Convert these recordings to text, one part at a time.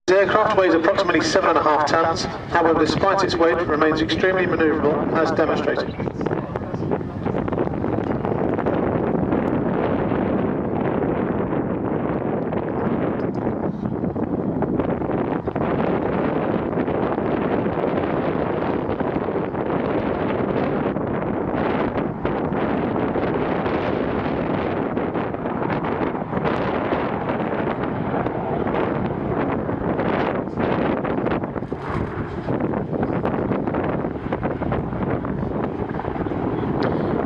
The aircraft weighs approximately 7.5 tons, however despite its weight it remains extremely manoeuvrable as demonstrated.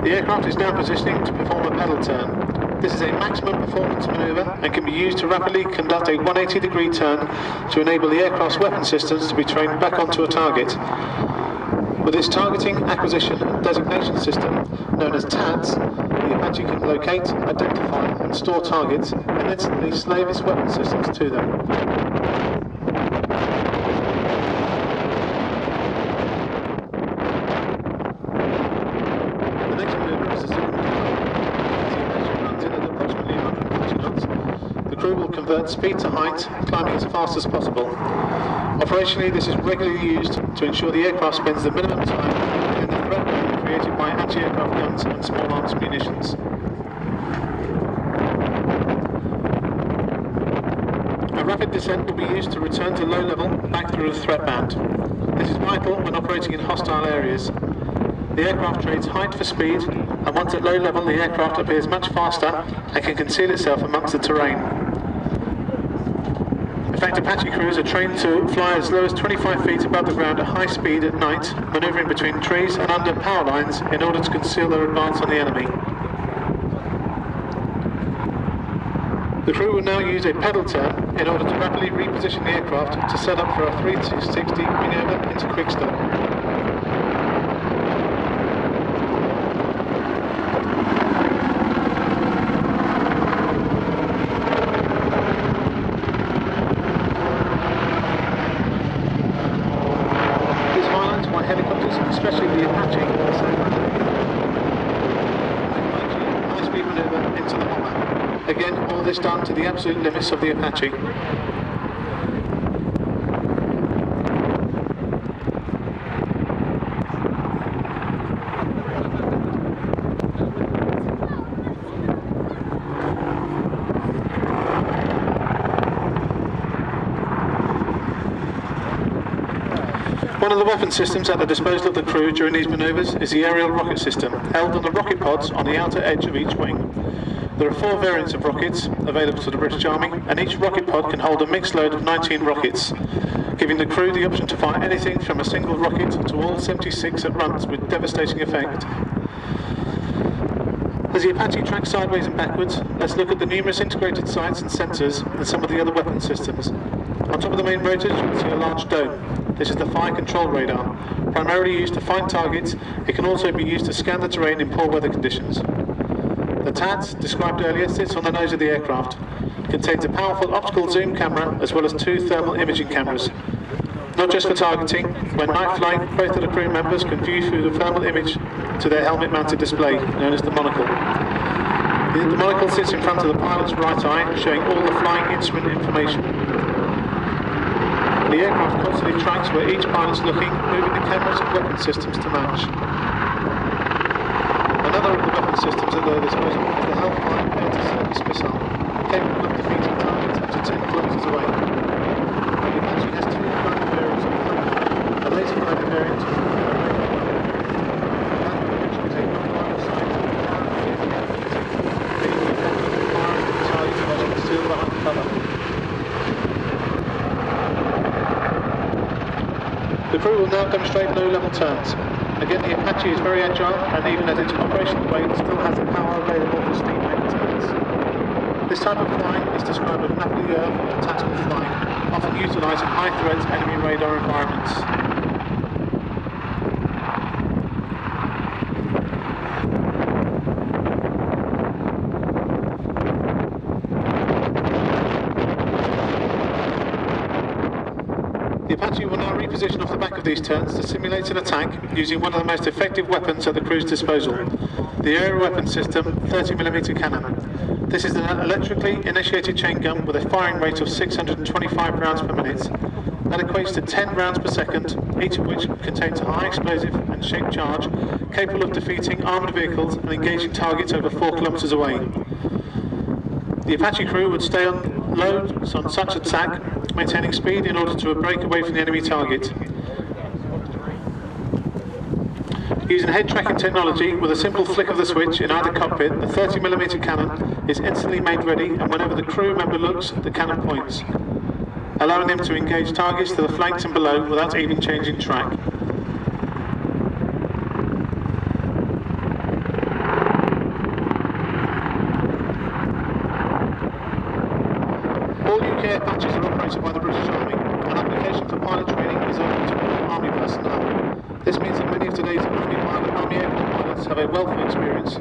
The aircraft is now positioning to perform a pedal turn. This is a maximum performance manoeuvre and can be used to rapidly conduct a 180-degree turn to enable the aircraft's weapon systems to be trained back onto a target. With its targeting, acquisition and designation system, known as TADS, the Apache can locate, identify and store targets and instantly slave its weapon systems to them. The crew will convert speed to height, climbing as fast as possible. Operationally, this is regularly used to ensure the aircraft spends the minimum time in the threat zone created by anti-aircraft guns and small arms munitions. A rapid descent will be used to return to low level back through the threat band. This is vital when operating in hostile areas. The aircraft trades height for speed, and once at low level the aircraft appears much faster and can conceal itself amongst the terrain. In fact, Apache crews are trained to fly as low as 25 feet above the ground at high speed at night, manoeuvring between trees and under power lines in order to conceal their advance on the enemy. The crew will now use a pedal turn in order to rapidly reposition the aircraft to set up for a 360 manoeuvre into quick stop. Helicopters, especially the Apache, high-speed manoeuvre into the bomber. Again, all this done to the absolute limits of the Apache. One of the weapon systems at the disposal of the crew during these manoeuvres is the aerial rocket system, held on the rocket pods on the outer edge of each wing. There are 4 variants of rockets available to the British Army, and each rocket pod can hold a mixed load of 19 rockets, giving the crew the option to fire anything from a single rocket to all 76 at once with devastating effect. As the Apache tracks sideways and backwards, let's look at the numerous integrated sights and sensors and some of the other weapon systems. On top of the main rotors you can see a large dome. This is the fire control radar. Primarily used to find targets, it can also be used to scan the terrain in poor weather conditions. The TADS, described earlier, sits on the nose of the aircraft. It contains a powerful optical zoom camera as well as 2 thermal imaging cameras. Not just for targeting, when night flying, both of the crew members can view through the thermal image to their helmet-mounted display, known as the monocle. The monocle sits in front of the pilot's right eye, showing all the flying instrument information. The aircraft constantly tracks where each pilot's looking, moving the cameras and weapon systems to match. Another of the weapon systems at their disposal is the Hellfire anti-surface missile, capable of defeating targets up to 10 kilometers away. The Apache has 2 primary variants of the Hellfire, a laser-guided variant and a radar variant. That which can take on line of sight and power and leaving the Apache firing the target while concealed behind cover. The crew will now demonstrate low-level turns. Again, the Apache is very agile and even at its operational weight still has the power available for steam-made turns. This type of flying is described as rapidly or tactical flying, often utilising high-threat enemy radar environments. The Apache will now reposition off the back of these turns to simulate an attack using one of the most effective weapons at the crew's disposal. The aerial weapon system 30mm cannon. This is an electrically initiated chain gun with a firing rate of 625 rounds per minute. That equates to 10 rounds per second, each of which contains a high explosive and shaped charge capable of defeating armoured vehicles and engaging targets over 4 kilometres away. The Apache crew would stay on low on such attack, maintaining speed in order to break away from the enemy target. Using head tracking technology, with a simple flick of the switch in either cockpit, the 30mm cannon is instantly made ready, and whenever the crew member looks, the cannon points, allowing them to engage targets to the flanks and below without even changing track. All UK Apaches are operated by the British Army, and application for pilot training is open to all Army personnel. This means that many of today's Army aircraft pilots have a wealth of experience.